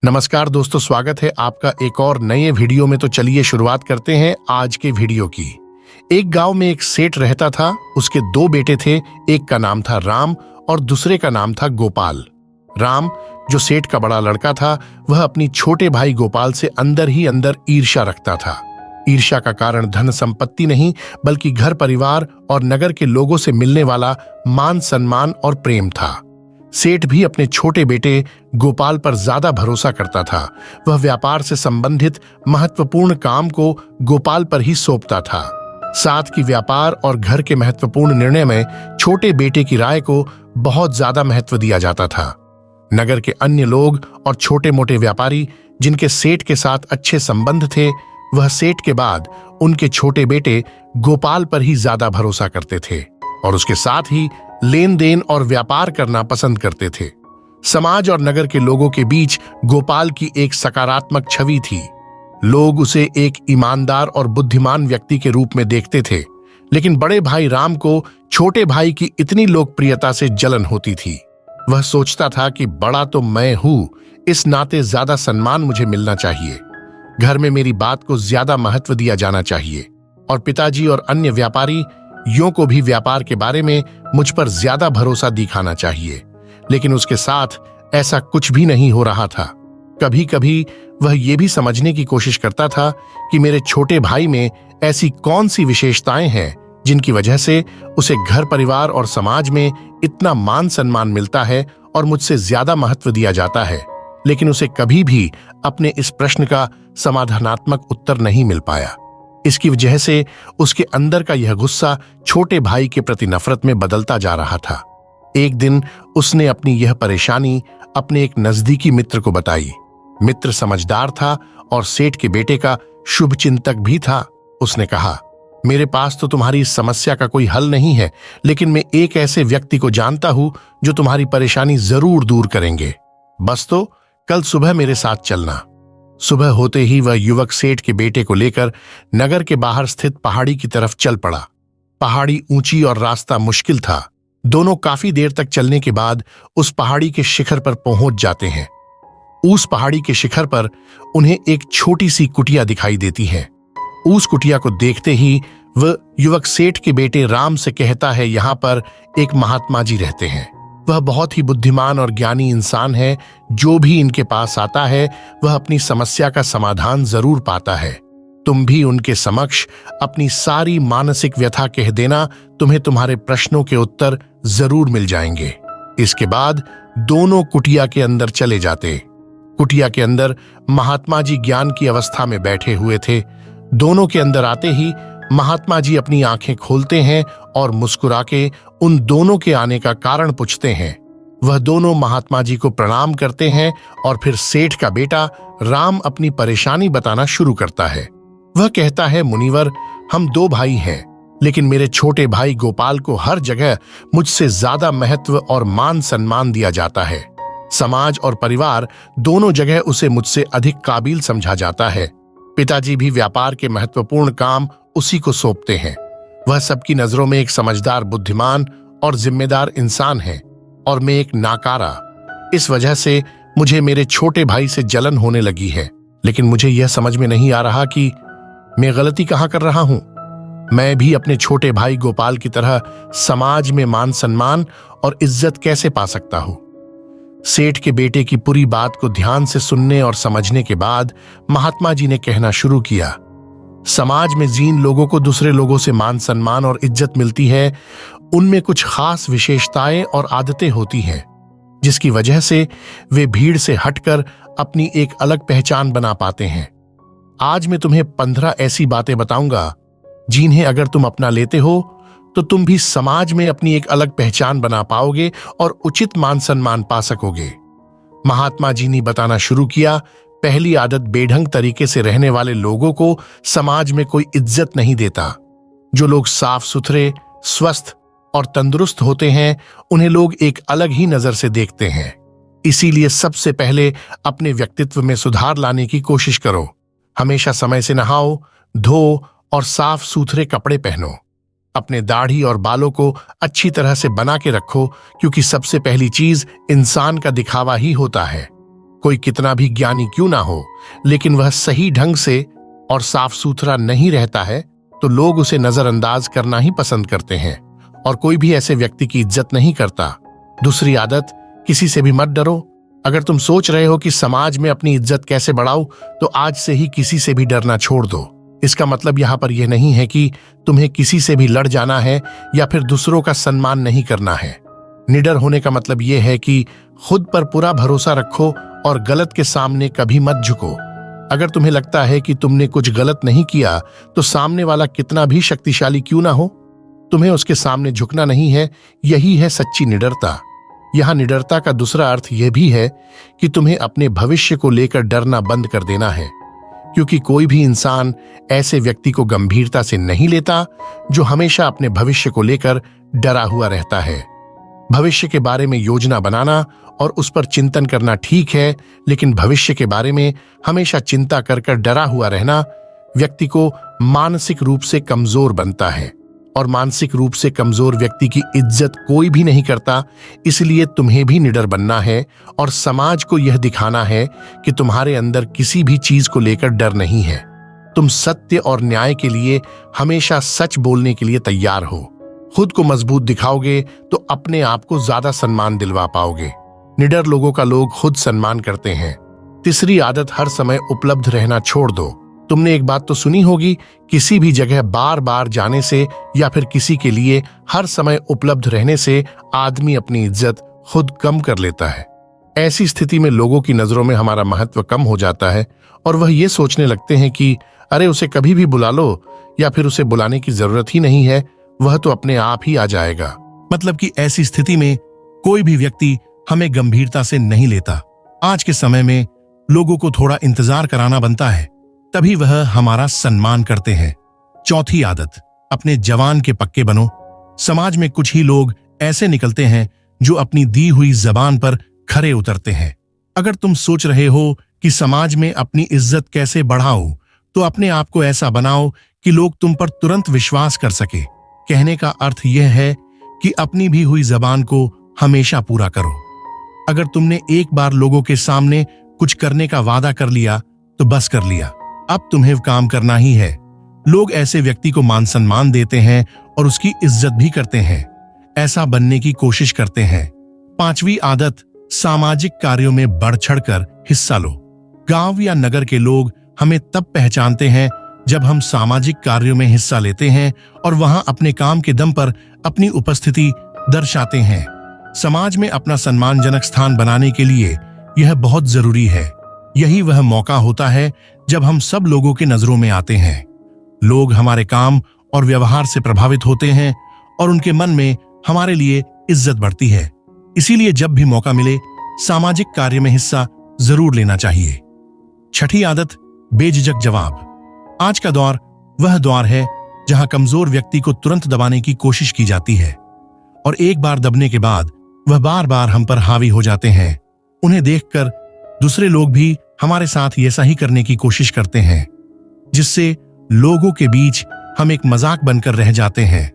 नमस्कार दोस्तों, स्वागत है आपका एक और नए वीडियो में। तो चलिए शुरुआत करते हैं आज के वीडियो की। एक गांव में एक सेठ रहता था। उसके दो बेटे थे। एक का नाम था राम और दूसरे का नाम था गोपाल। राम, जो सेठ का बड़ा लड़का था, वह अपनी छोटे भाई गोपाल से अंदर ही अंदर ईर्ष्या रखता था। ईर्ष्या का कारण धन संपत्ति नहीं, बल्कि घर परिवार और नगर के लोगों से मिलने वाला मान सम्मान और प्रेम था। सेठ भी अपने छोटे बेटे गोपाल पर ज्यादा भरोसा करता था। वह व्यापार से संबंधित महत्वपूर्ण काम को गोपाल पर ही सौंपता था। साथ ही व्यापार और घर के महत्वपूर्ण निर्णय में छोटे बेटे की राय को बहुत ज्यादा महत्व दिया जाता था। नगर के अन्य लोग और छोटे मोटे व्यापारी जिनके सेठ के साथ अच्छे संबंध थे, वह सेठ के बाद उनके छोटे बेटे गोपाल पर ही ज्यादा भरोसा करते थे और उसके साथ ही लेन देन और व्यापार करना पसंद करते थे। समाज और नगर के लोगों के बीच गोपाल की एक सकारात्मक छवि थी। लोग उसे एक ईमानदार और बुद्धिमान व्यक्ति के रूप में देखते थे, लेकिन बड़े भाई राम को छोटे भाई की इतनी लोकप्रियता से जलन होती थी। वह सोचता था कि बड़ा तो मैं हूं, इस नाते ज्यादा सम्मान मुझे मिलना चाहिए। घर में मेरी बात को ज्यादा महत्व दिया जाना चाहिए और पिताजी और अन्य व्यापारी यों को भी व्यापार के बारे में मुझ पर ज्यादा भरोसा दिखाना चाहिए। लेकिन उसके साथ ऐसा कुछ भी नहीं हो रहा था। कभी कभी वह ये भी समझने की कोशिश करता था कि मेरे छोटे भाई में ऐसी कौन सी विशेषताएं हैं जिनकी वजह से उसे घर परिवार और समाज में इतना मान सम्मान मिलता है और मुझसे ज्यादा महत्व दिया जाता है। लेकिन उसे कभी भी अपने इस प्रश्न का समाधानात्मक उत्तर नहीं मिल पाया। इसकी वजह से उसके अंदर का यह गुस्सा छोटे भाई के प्रति नफरत में बदलता जा रहा था। एक दिन उसने अपनी यह परेशानी अपने एक नजदीकी मित्र को बताई। मित्र समझदार था और सेठ के बेटे का शुभचिंतक भी था। उसने कहा, मेरे पास तो तुम्हारी इस समस्या का कोई हल नहीं है, लेकिन मैं एक ऐसे व्यक्ति को जानता हूं जो तुम्हारी परेशानी जरूर दूर करेंगे। बस तो कल सुबह मेरे साथ चलना। सुबह होते ही वह युवक सेठ के बेटे को लेकर नगर के बाहर स्थित पहाड़ी की तरफ चल पड़ा। पहाड़ी ऊंची और रास्ता मुश्किल था। दोनों काफी देर तक चलने के बाद उस पहाड़ी के शिखर पर पहुंच जाते हैं। उस पहाड़ी के शिखर पर उन्हें एक छोटी सी कुटिया दिखाई देती है। उस कुटिया को देखते ही वह युवक सेठ के बेटे राम से कहता है, यहाँ पर एक महात्मा जी रहते हैं। वह बहुत ही बुद्धिमान और ज्ञानी इंसान है। जो भी इनके पास आता है वह अपनी समस्या का समाधान जरूर पाता है। तुम भी उनके समक्ष अपनी सारी मानसिक व्यथा कह देना, तुम्हें तुम्हारे प्रश्नों के उत्तर जरूर मिल जाएंगे। इसके बाद दोनों कुटिया के अंदर चले जाते। कुटिया के अंदर महात्मा जी ज्ञान की अवस्था में बैठे हुए थे। दोनों के अंदर आते ही महात्मा जी अपनी आंखें खोलते हैं और मुस्कुरा के उन दोनों के आने का कारण पूछते हैं। वह दोनों महात्मा जी को प्रणाम करते हैं और फिर सेठ का बेटा राम अपनी परेशानी बताना शुरू करता है। वह कहता है, मुनिवर, हम दो भाई हैं, लेकिन मेरे छोटे भाई गोपाल को हर जगह मुझसे ज्यादा महत्व और मान सम्मान दिया जाता है। समाज और परिवार दोनों जगह उसे मुझसे अधिक काबिल समझा जाता है। पिताजी भी व्यापार के महत्वपूर्ण काम उसी को सौंपते हैं। वह सबकी नजरों में एक समझदार, बुद्धिमान और जिम्मेदार इंसान है और मैं एक नाकारा। इस वजह से मुझे मेरे छोटे भाई से जलन होने लगी है। लेकिन मुझे यह समझ में नहीं आ रहा कि मैं गलती कहां कर रहा हूं। मैं भी अपने छोटे भाई गोपाल की तरह समाज में मान सम्मान और इज्जत कैसे पा सकता हूं। सेठ के बेटे की पूरी बात को ध्यान से सुनने और समझने के बाद महात्मा जी ने कहना शुरू किया, समाज में जिन लोगों को दूसरे लोगों से मान सम्मान और इज्जत मिलती है, उनमें कुछ खास विशेषताएं और आदतें होती हैं, जिसकी वजह से वे भीड़ से हटकर अपनी एक अलग पहचान बना पाते हैं। आज मैं तुम्हें 15 ऐसी बातें बताऊंगा जिन्हें अगर तुम अपना लेते हो तो तुम भी समाज में अपनी एक अलग पहचान बना पाओगे और उचित मान सम्मान पा सकोगे। महात्मा जी ने बताना शुरू किया, पहली आदत, बेढंग तरीके से रहने वाले लोगों को समाज में कोई इज्जत नहीं देता। जो लोग साफ सुथरे, स्वस्थ और तंदुरुस्त होते हैं, उन्हें लोग एक अलग ही नजर से देखते हैं। इसीलिए सबसे पहले अपने व्यक्तित्व में सुधार लाने की कोशिश करो। हमेशा समय से नहाओ, धो और साफ सुथरे कपड़े पहनो। अपने दाढ़ी और बालों को अच्छी तरह से बना के रखो, क्योंकि सबसे पहली चीज इंसान का दिखावा ही होता है। कोई कितना भी ज्ञानी क्यों ना हो, लेकिन वह सही ढंग से और साफ सुथरा नहीं रहता है तो लोग उसे नजरअंदाज करना ही पसंद करते हैं और कोई भी ऐसे व्यक्ति की इज्जत नहीं करता। दूसरी आदत, किसी से भी मत डरो। अगर तुम सोच रहे हो कि समाज में अपनी इज्जत कैसे बढ़ाऊं, तो आज से ही किसी से भी डरना छोड़ दो। इसका मतलब यहाँ पर यह नहीं है कि तुम्हें किसी से भी लड़ जाना है या फिर दूसरों का सम्मान नहीं करना है। निडर होने का मतलब यह है कि खुद पर पूरा भरोसा रखो और गलत के सामने कभी मत झुको। अगर तुम्हें लगता है कि तुमने कुछ गलत नहीं किया तो सामने वाला कितना भी शक्तिशाली क्यों ना हो, तुम्हें उसके सामने झुकना नहीं है। यही है सच्ची निडरता। यहाँ निडरता का दूसरा अर्थ यह भी है कि तुम्हें अपने भविष्य को लेकर डरना बंद कर देना है, क्योंकि कोई भी इंसान ऐसे व्यक्ति को गंभीरता से नहीं लेता जो हमेशा अपने भविष्य को लेकर डरा हुआ रहता है। भविष्य के बारे में योजना बनाना और उस पर चिंतन करना ठीक है, लेकिन भविष्य के बारे में हमेशा चिंता कर कर डरा हुआ रहना व्यक्ति को मानसिक रूप से कमजोर बनता है और मानसिक रूप से कमजोर व्यक्ति की इज्जत कोई भी नहीं करता। इसलिए तुम्हें भी निडर बनना है और समाज को यह दिखाना है कि तुम्हारे अंदर किसी भी चीज को लेकर डर नहीं है। तुम सत्य और न्याय के लिए हमेशा सच बोलने के लिए तैयार हो। खुद को मजबूत दिखाओगे तो अपने आप को ज्यादा सम्मान दिलवा पाओगे। निडर लोगों का लोग खुद सम्मान करते हैं। तीसरी आदत, हर समय उपलब्ध रहना छोड़ दो। तुमने एक बात तो सुनी होगी, किसी भी जगह बार बार जाने से या फिर किसी के लिए हर समय उपलब्ध रहने से आदमी अपनी इज्जत खुद कम कर लेता है। ऐसी स्थिति में लोगों की नजरों में हमारा महत्व कम हो जाता है और वह ये सोचने लगते हैं कि अरे उसे कभी भी बुला लो या फिर उसे बुलाने की जरूरत ही नहीं है, वह तो अपने आप ही आ जाएगा। मतलब कि ऐसी स्थिति में कोई भी व्यक्ति हमें गंभीरता से नहीं लेता। आज के समय में लोगों को थोड़ा इंतजार कराना बनता है, तभी वह हमारा सम्मान करते हैं। चौथी आदत, अपने जवान के पक्के बनो। समाज में कुछ ही लोग ऐसे निकलते हैं जो अपनी दी हुई जबान पर खरे उतरते हैं। अगर तुम सोच रहे हो कि समाज में अपनी इज्जत कैसे बढ़ाओ, तो अपने आप को ऐसा बनाओ कि लोग तुम पर तुरंत विश्वास कर सके। कहने का अर्थ यह है कि अपनी भी हुई जबान को हमेशा पूरा करो। अगर तुमने एक बार लोगों के सामने कुछ करने का वादा कर लिया तो बस कर लिया, अब तुम्हें काम करना ही है। लोग ऐसे व्यक्ति को मान सम्मान देते हैं और उसकी इज्जत भी करते हैं, ऐसा बनने की कोशिश करते हैं। पांचवी आदत, सामाजिक कार्यों में बढ़ चढ़कर हिस्सा लो। गांव या नगर के लोग हमें तब पहचानते हैं जब हम सामाजिक कार्यों में हिस्सा लेते हैं और वहां अपने काम के दम पर अपनी उपस्थिति दर्शाते हैं। समाज में अपना सम्मानजनक स्थान बनाने के लिए यह बहुत जरूरी है। यही वह मौका होता है जब हम सब लोगों की नजरों में आते हैं। लोग हमारे काम और व्यवहार से प्रभावित होते हैं और उनके मन में हमारे लिए इज्जत बढ़ती है। इसीलिए जब भी मौका मिले सामाजिक कार्य में हिस्सा जरूर लेना चाहिए। छठी आदत, बेझिझक जवाब। आज का दौर वह दौर है जहां कमजोर व्यक्ति को तुरंत दबाने की कोशिश की जाती है और एक बार दबने के बाद वह बार बार हम पर हावी हो जाते हैं। उन्हें देखकर दूसरे लोग भी हमारे साथ ऐसा ही करने की कोशिश करते हैं, जिससे लोगों के बीच हम एक मजाक बनकर रह जाते हैं।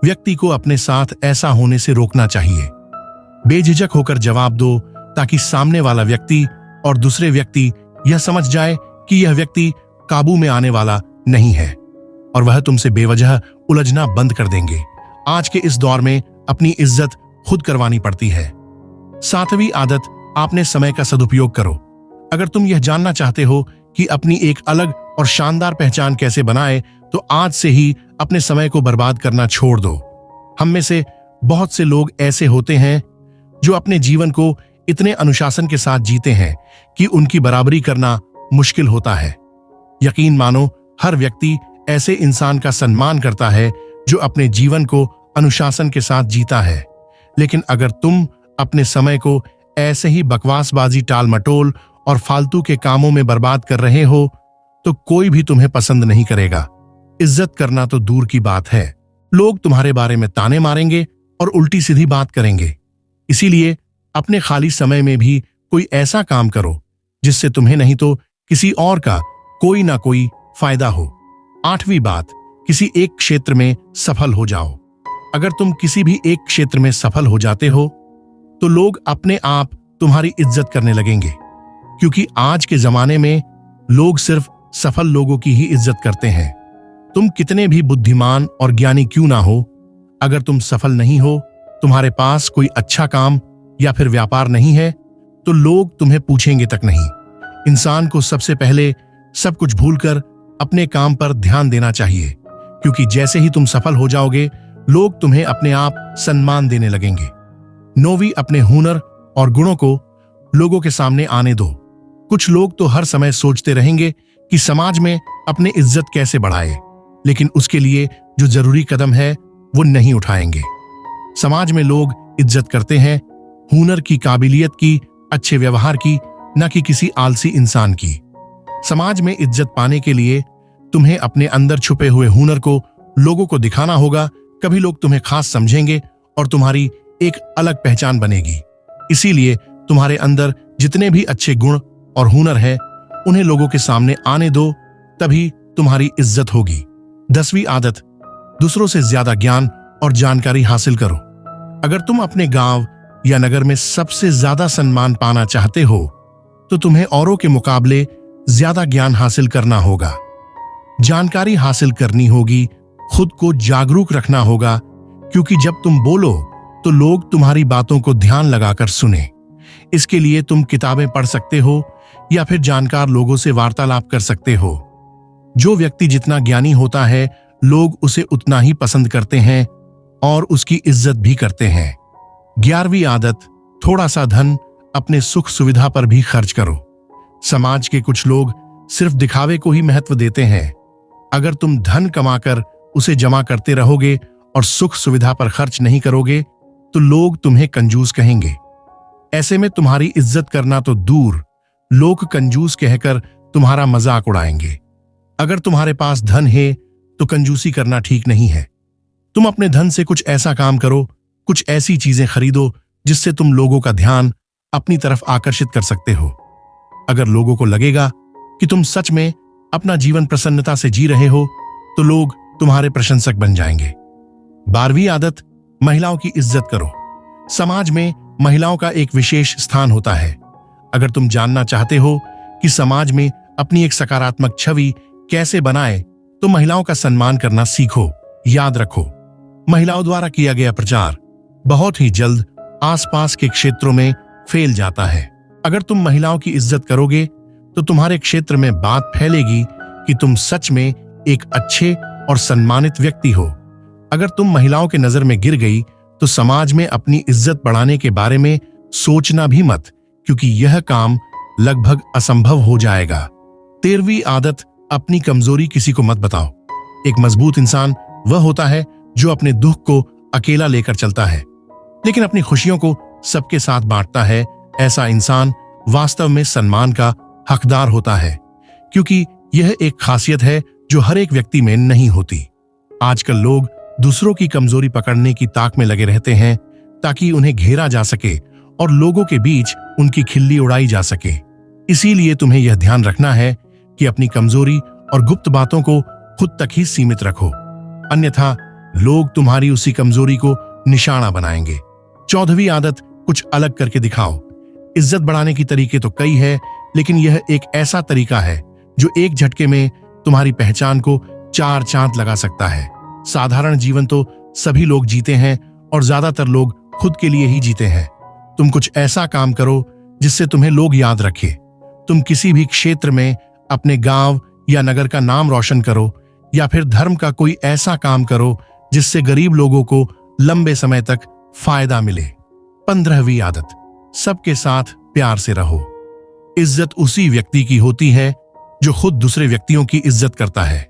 व्यक्ति को अपने साथ ऐसा होने से रोकना चाहिए। बेझिझक होकर जवाब दो ताकि सामने वाला व्यक्ति और दूसरे व्यक्ति यह समझ जाए कि यह व्यक्ति काबू में आने वाला नहीं है और वह तुमसे बेवजह उलझना बंद कर देंगे। आज के इस दौर में अपनी इज्जत खुद करवानी पड़ती है। सातवीं आदत, अपने समय का सदुपयोग करो। अगर तुम यह जानना चाहते हो कि अपनी एक अलग और शानदार पहचान कैसे बनाए, तो आज से ही अपने समय को बर्बाद करना छोड़ दो। हम में से बहुत से लोग ऐसे होते हैं जो अपने जीवन को इतने अनुशासन के साथ जीते हैं कि उनकी बराबरी करना मुश्किल होता है। यकीन मानो, हर व्यक्ति ऐसे इंसान का सम्मान करता है जो अपने जीवन को अनुशासन के साथ जीता है। लेकिन अगर तुम अपने समय को ऐसे ही बकवासबाजी, टाल मटोल और फालतू के कामों में बर्बाद कर रहे हो, तो कोई भी तुम्हें पसंद नहीं करेगा। इज्जत करना तो दूर की बात है, लोग तुम्हारे बारे में ताने मारेंगे और उल्टी सीधी बात करेंगे। इसीलिए अपने खाली समय में भी कोई ऐसा काम करो जिससे तुम्हें नहीं तो किसी और का कोई ना कोई फायदा हो। आठवीं बात, किसी एक क्षेत्र में सफल हो जाओ। अगर तुम किसी भी एक क्षेत्र में सफल हो जाते हो तो लोग अपने आप तुम्हारी इज्जत करने लगेंगे, क्योंकि आज के जमाने में लोग सिर्फ सफल लोगों की ही इज्जत करते हैं। तुम कितने भी बुद्धिमान और ज्ञानी क्यों ना हो, अगर तुम सफल नहीं हो, तुम्हारे पास कोई अच्छा काम या फिर व्यापार नहीं है, तो लोग तुम्हें पूछेंगे तक नहीं। इंसान को सबसे पहले सब कुछ भूलकर अपने काम पर ध्यान देना चाहिए, क्योंकि जैसे ही तुम सफल हो जाओगे, लोग तुम्हें अपने आप सम्मान देने लगेंगे। 9वीं, अपने हुनर और गुणों को लोगों के सामने आने दो। कुछ लोग तो हर समय सोचते रहेंगे कि समाज में अपनी इज्जत कैसे बढ़ाए, लेकिन उसके लिए जो जरूरी कदम है वो नहीं उठाएंगे। समाज में लोग इज्जत करते हैं हुनर की, काबिलियत की, अच्छे व्यवहार की, न कि किसी आलसी इंसान की। समाज में इज्जत पाने के लिए तुम्हें अपने अंदर छुपे हुए हुनर को लोगों को दिखाना होगा। कभी लोग तुम्हें खास समझेंगे और तुम्हारी एक अलग पहचान बनेगी। इसीलिए तुम्हारे अंदर जितने भी अच्छे गुण और हुनर है, उन्हें लोगों के सामने आने दो, तभी तुम्हारी इज्जत होगी। 10वीं आदत, दूसरों से ज्यादा ज्ञान और जानकारी हासिल करो। अगर तुम अपने गांव या नगर में सबसे ज्यादा सम्मान पाना चाहते हो, तो तुम्हें औरों के मुकाबले ज्यादा ज्ञान हासिल करना होगा, जानकारी हासिल करनी होगी, खुद को जागरूक रखना होगा, क्योंकि जब तुम बोलो तो लोग तुम्हारी बातों को ध्यान लगाकर सुने। इसके लिए तुम किताबें पढ़ सकते हो या फिर जानकार लोगों से वार्तालाप कर सकते हो। जो व्यक्ति जितना ज्ञानी होता है, लोग उसे उतना ही पसंद करते हैं और उसकी इज्जत भी करते हैं। 11वीं आदत, थोड़ा सा धन अपने सुख सुविधा पर भी खर्च करो। समाज के कुछ लोग सिर्फ दिखावे को ही महत्व देते हैं। अगर तुम धन कमाकर उसे जमा करते रहोगे और सुख सुविधा पर खर्च नहीं करोगे, तो लोग तुम्हें कंजूस कहेंगे। ऐसे में तुम्हारी इज्जत करना तो दूर, लोग कंजूस कहकर तुम्हारा मजाक उड़ाएंगे। अगर तुम्हारे पास धन है तो कंजूसी करना ठीक नहीं है। तुम अपने धन से कुछ ऐसा काम करो, कुछ ऐसी चीजें खरीदो जिससे तुम लोगों का ध्यान अपनी तरफ आकर्षित कर सकते हो। अगर लोगों को लगेगा कि तुम सच में अपना जीवन प्रसन्नता से जी रहे हो, तो लोग तुम्हारे प्रशंसक बन जाएंगे। 12वीं आदत, महिलाओं की इज्जत करो। समाज में महिलाओं का एक विशेष स्थान होता है। अगर तुम जानना चाहते हो कि समाज में अपनी एक सकारात्मक छवि कैसे बनाए, तो महिलाओं का सम्मान करना सीखो। याद रखो, महिलाओं द्वारा किया गया प्रचार बहुत ही जल्द आसपास के क्षेत्रों में फैल जाता है। अगर तुम महिलाओं की इज्जत करोगे, तो तुम्हारे क्षेत्र में बात फैलेगी कि तुम सच में एक अच्छे और सम्मानित व्यक्ति हो। अगर तुम महिलाओं के नजर में गिर गई, तो समाज में अपनी इज्जत बढ़ाने के बारे में सोचना भी मत, क्योंकि यह काम लगभग असंभव हो जाएगा। 13वीं आदत, अपनी कमजोरी किसी को मत बताओ। एक मजबूत इंसान वह होता है जो अपने दुख को अकेला लेकर चलता है, लेकिन अपनी खुशियों को सबके साथ बांटता है। ऐसा इंसान वास्तव में सम्मान का हकदार होता है, क्योंकि यह एक खासियत है जो हर एक व्यक्ति में नहीं होती। आजकल लोग दूसरों की कमजोरी पकड़ने की ताक में लगे रहते हैं, ताकि उन्हें घेरा जा सके और लोगों के बीच उनकी खिल्ली उड़ाई जा सके। इसीलिए तुम्हें यह ध्यान रखना है कि अपनी कमजोरी और गुप्त बातों को खुद तक ही सीमित रखो, अन्यथा लोग तुम्हारी उसी कमजोरी को निशाना बनाएंगे। 14वीं आदत, कुछ अलग करके दिखाओ। इज्जत बढ़ाने की तरीके तो कई है, लेकिन यह एक ऐसा तरीका है जो एक झटके में तुम्हारी पहचान को 4 चांद लगा सकता है। साधारण जीवन तो सभी लोग जीते हैं और ज्यादातर लोग खुद के लिए ही जीते हैं। तुम कुछ ऐसा काम करो जिससे तुम्हें लोग याद रखें। तुम किसी भी क्षेत्र में अपने गांव या नगर का नाम रोशन करो, या फिर धर्म का कोई ऐसा काम करो जिससे गरीब लोगों को लंबे समय तक फायदा मिले। 15वीं आदत, सबके साथ प्यार से रहो। इज्जत उसी व्यक्ति की होती है जो खुद दूसरे व्यक्तियों की इज्जत करता है।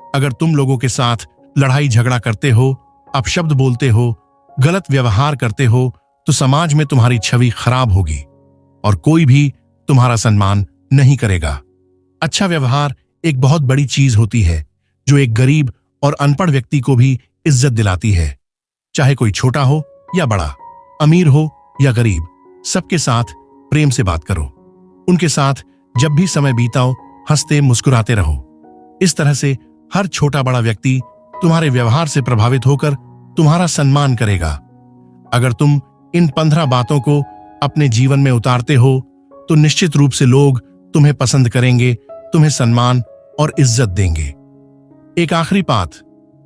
अगर तुम लोगों के साथ लड़ाई झगड़ा करते हो, अपशब्द बोलते हो, गलत व्यवहार करते हो, तो समाज में तुम्हारी छवि खराब होगी और कोई भी तुम्हारा सम्मान नहीं करेगा। अच्छा व्यवहार एक बहुत बड़ी चीज होती है जो एक गरीब और अनपढ़ व्यक्ति को भी इज्जत दिलाती है। चाहे कोई छोटा हो या बड़ा, अमीर हो या गरीब, सबके साथ प्रेम से बात करो। उनके साथ जब भी समय बीताओ, हंसते मुस्कुराते रहो। इस तरह से हर छोटा बड़ा व्यक्ति तुम्हारे व्यवहार से प्रभावित होकर तुम्हारा सम्मान करेगा। अगर तुम इन 15 बातों को अपने जीवन में उतारते हो, तो निश्चित रूप से लोग तुम्हें पसंद करेंगे, तुम्हें सम्मान और इज्जत देंगे। एक आखिरी बात,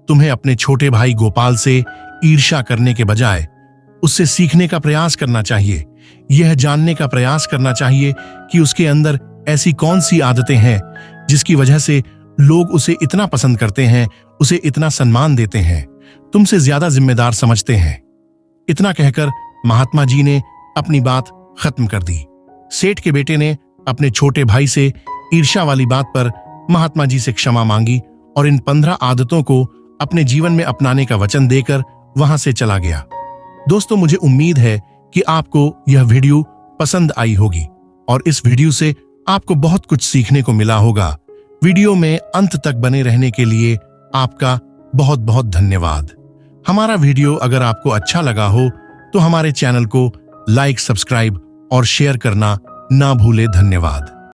तुम्हें अपने छोटे भाई गोपाल से ईर्ष्या करने के बजाय उससे सीखने का प्रयास करना चाहिए। यह जानने का प्रयास करना चाहिए कि उसके अंदर ऐसी कौन सी आदतें हैं जिसकी वजह से लोग उसे इतना पसंद करते हैं, उसे इतना सम्मान देते हैं, तुमसे ज्यादा जिम्मेदार समझते हैं। इतना कहकर महात्मा जी ने अपनी बात खत्म कर दी। सेठ के बेटे ने अपने छोटे भाई से ईर्ष्या वाली बात पर महात्मा जी से क्षमा मांगी और इन 15 आदतों को अपने जीवन में अपनाने का वचन देकर वहां से चला गया। दोस्तों, मुझे उम्मीद है कि आपको यह वीडियो पसंद आई होगी और इस वीडियो से आपको बहुत कुछ सीखने को मिला होगा। वीडियो में अंत तक बने रहने के लिए आपका बहुत बहुत धन्यवाद। हमारा वीडियो अगर आपको अच्छा लगा हो तो हमारे चैनल को लाइक, सब्सक्राइब और शेयर करना ना भूले। धन्यवाद।